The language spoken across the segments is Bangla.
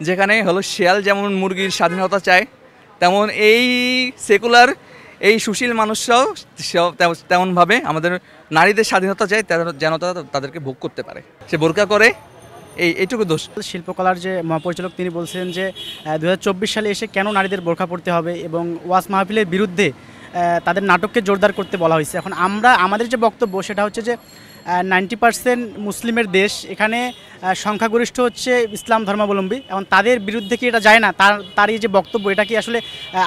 যেখানে হলো শিয়াল যেমন মুরগির স্বাধীনতা চায়, তেমন এই সেকুলার এই সুশীল মানুষরাও তেমনভাবে আমাদের নারীদের স্বাধীনতা চায়, যেন তারা তাদেরকে ভোগ করতে পারে। সে বোরকা করে এইটুকু দোষ। শিল্পকলার যে মহাপরিচালক তিনি বলছেন যে 2024 সালে এসে কেন নারীদের বোরকা পড়তে হবে এবং ওয়াজ মাহফিলের বিরুদ্ধে তাদের নাটককে জোরদার করতে বলা হয়েছে। এখন আমাদের যে বক্তব্য সেটা হচ্ছে যে 90% মুসলিমের দেশ, এখানে সংখ্যাগরিষ্ঠ হচ্ছে ইসলাম ধর্মাবলম্বী, এবং তাদের বিরুদ্ধে কি এটা যায় না? তার এই যে বক্তব্য, এটা কি আসলে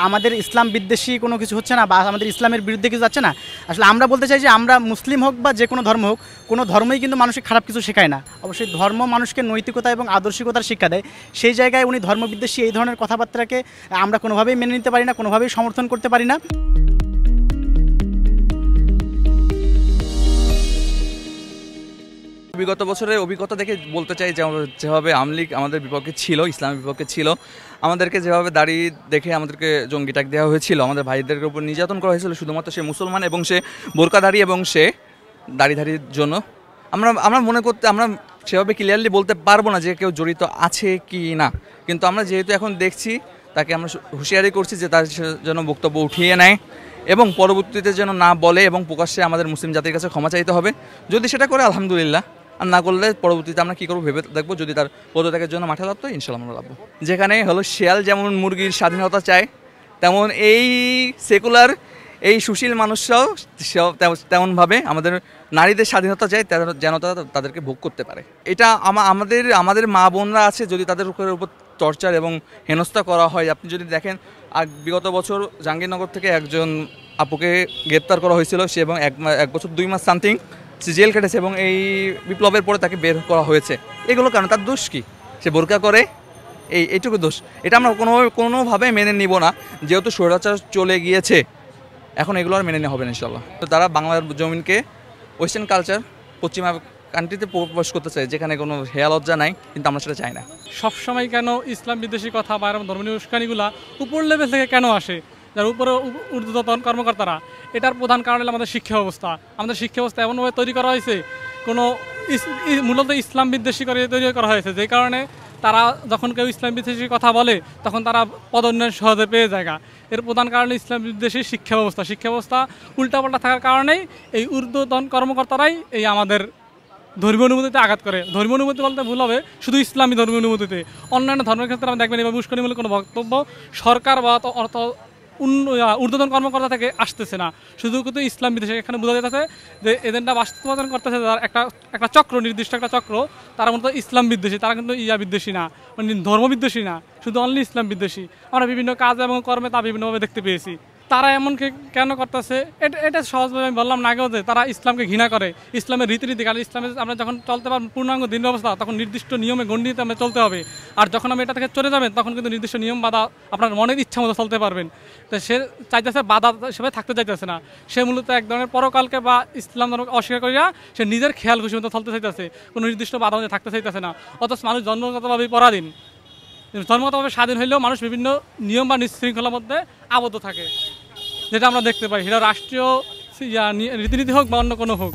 আমাদের ইসলাম বিদ্বেষী কোনো কিছু হচ্ছে না বা আমাদের ইসলামের বিরুদ্ধে কিছু যাচ্ছে না? আসলে আমরা বলতে চাই যে আমরা মুসলিম হোক বা যে কোনো ধর্ম হোক, কোনো ধর্মই কিন্তু মানুষকে খারাপ কিছু শেখায় না। অবশ্যই ধর্ম মানুষকে নৈতিকতা এবং আদর্শিকতার শিক্ষা দেয়। সেই জায়গায় উনি ধর্মবিদ্বেষী এই ধরনের কথাবার্তাকে আমরা কোনোভাবেই মেনে নিতে পারি না, কোনোভাবেই সমর্থন করতে পারি না। বিগত বছরের অভিজ্ঞতা দেখে বলতে চাই, যেভাবে আওয়ামী লীগ আমাদের বিপক্ষে ছিল, ইসলামের বিপক্ষে ছিল, আমাদেরকে যেভাবে দাড়ি দেখে আমাদেরকে জঙ্গি ট্যাগ দেওয়া হয়েছিল, আমাদের ভাইদেরকে উপর নির্যাতন করা হয়েছিল শুধুমাত্র সে মুসলমান এবং সে বোরকাধারী এবং সে দাড়িধারীর জন্য। আমরা মনে করতে আমরা সেভাবে ক্লিয়ারলি বলতে পারবো না যে কেউ জড়িত আছে কি না, কিন্তু আমরা যেহেতু এখন দেখছি তাকে আমরা হুঁশিয়ারি করছি যে তার যেন বক্তব্য উঠিয়ে নেয় এবং পরবর্তীতে যেন না বলে, এবং প্রকাশ্যে আমাদের মুসলিম জাতির কাছে ক্ষমা চাইতে হবে। যদি সেটা করে আলহামদুলিল্লাহ, আর না করলে পরবর্তীতে আমরা কী করবো ভেবে দেখবো। যদি তার পদত্যাগের জন্য মাঠে লাগতো, ইনশাল্লাহ আমরা লাগবো। যেখানে হলো শিয়াল যেমন মুরগির স্বাধীনতা চায়, তেমন এই সেকুলার এই সুশীল মানুষরাও তেমনভাবে আমাদের নারীদের স্বাধীনতা চায়, যেন তারা তাদেরকে ভোগ করতে পারে। এটা আমাদের মা বোনরা আছে, যদি তাদের উপর টর্চার এবং হেনস্থা করা হয়। আপনি যদি দেখেন, বিগত বছর জাহাঙ্গীরনগর থেকে একজন আপুকে গ্রেপ্তার করা হয়েছিল, সে এবং 1 বছর 2 মাস সামথিং সে জেল কেটেছে, এবং এই বিপ্লবের পরে তাকে বের করা হয়েছে। এগুলো কারণ তার দোষ কি? সে বোরকা করে, এইটুকু দোষ। এটা আমরা কোনোভাবে মেনে নিব না, যেহেতু স্বৈরাচার চলে গিয়েছে, এখন এগুলো আর মেনে নেওয়া হবে না ইনশাল্লাহ। তো তারা বাংলার জমিনকে ওয়েস্টার্ন কালচার, পশ্চিমা কান্ট্রিতে প্রবেশ করতে চায়, যেখানে কোনো হেয়া লজ্জা নাই, কিন্তু আমরা সেটা চাই না। সবসময় কেন ইসলাম বিদ্বেষী কথা বা এরকম ধর্মীয় উস্কানিগুলো উপর লেভেল থেকে কেন আসে, যার উপরে ঊর্ধ্বতন কর্মকর্তারা? এটার প্রধান কারণ হলো আমাদের শিক্ষা ব্যবস্থা। আমাদের শিক্ষা ব্যবস্থা এমনভাবে তৈরি করা হয়েছে, মূলত ইসলাম বিদ্বেষী করে তৈরি করা হয়েছে, যে কারণে তারা যখন কেউ ইসলাম বিদ্বেষী কথা বলে তখন তারা পদোন্নয়ন সহজে পেয়ে যায়। এর প্রধান কারণ ইসলাম বিদ্বেষী শিক্ষা ব্যবস্থা উল্টাপাল্টা থাকার কারণেই এই ঊর্ধ্বতন কর্মকর্তারাই এই আমাদের ধর্মীয় অনুমতিতে আঘাত করে। ধর্মীয় অনুমতি বলতে ভুল হবে, শুধু ইসলামী ধর্মীয় অনুমতিতে। অন্যান্য ধর্মের ক্ষেত্রে আমরা দেখবেন এভাবে উস্কানিমূলক কোনো বক্তব্য সরকার বা ঊর্ধ্বতন কর্মকর্তা থেকে আসতেছে না, শুধু কিন্তু ইসলাম বিদ্বেষী। এখানে বোঝা যাচ্ছে যে এজেন্ডা বাস্তবায়ন করতেছে একটা চক্র, নির্দিষ্ট একটা চক্র, তারা মূলত ইসলাম বিদ্বেষী, তারা কিন্তু বিদ্বেষী না, মানে ধর্ম বিদ্বেষী না, শুধু অনলি ইসলাম বিদ্বেষী। আমরা বিভিন্ন কাজ এবং কর্মে তা বিভিন্নভাবে দেখতে পেয়েছি। তারা এমন কেন করতেছে, এটা সহজভাবে আমি বললাম না আগেও যে তারা ইসলামকে ঘৃণা করে, ইসলামের রীতিনীতি। কারণ ইসলামে আমরা যখন চলতে পারবো পূর্ণাঙ্গ দিন ব্যবস্থা, তখন নির্দিষ্ট নিয়মে গণ্ডিতে আমরা চলতে হবে। আর যখন আমি এটা থেকে চলে যাবেন, তখন কিন্তু নির্দিষ্ট নিয়ম বাধা আপনার মনের ইচ্ছা মতো চলতে পারবেন। তো সে চাইতেছে বাধা হিসেবে থাকতে চাইতেছে না, সে মূলত এক ধরনের পরকালকে বা ইসলাম ধর্মকে অস্বীকার করিয়া সে নিজের খেয়াল খুশি মতো চলতে চাইতেছে, কোনো নির্দিষ্ট বাধা মধ্যে থাকতে চাইতেছে না। অথচ মানুষ জন্মগতভাবেই পরাধীন, জন্মগতভাবে স্বাধীন হইলেও মানুষ বিভিন্ন নিয়ম বা নিশৃঙ্খলার মধ্যে আবদ্ধ থাকে, যেটা আমরা দেখতে পাই। সেটা রাষ্ট্রীয় রীতিনীতি হোক বা অন্য কোনো হোক।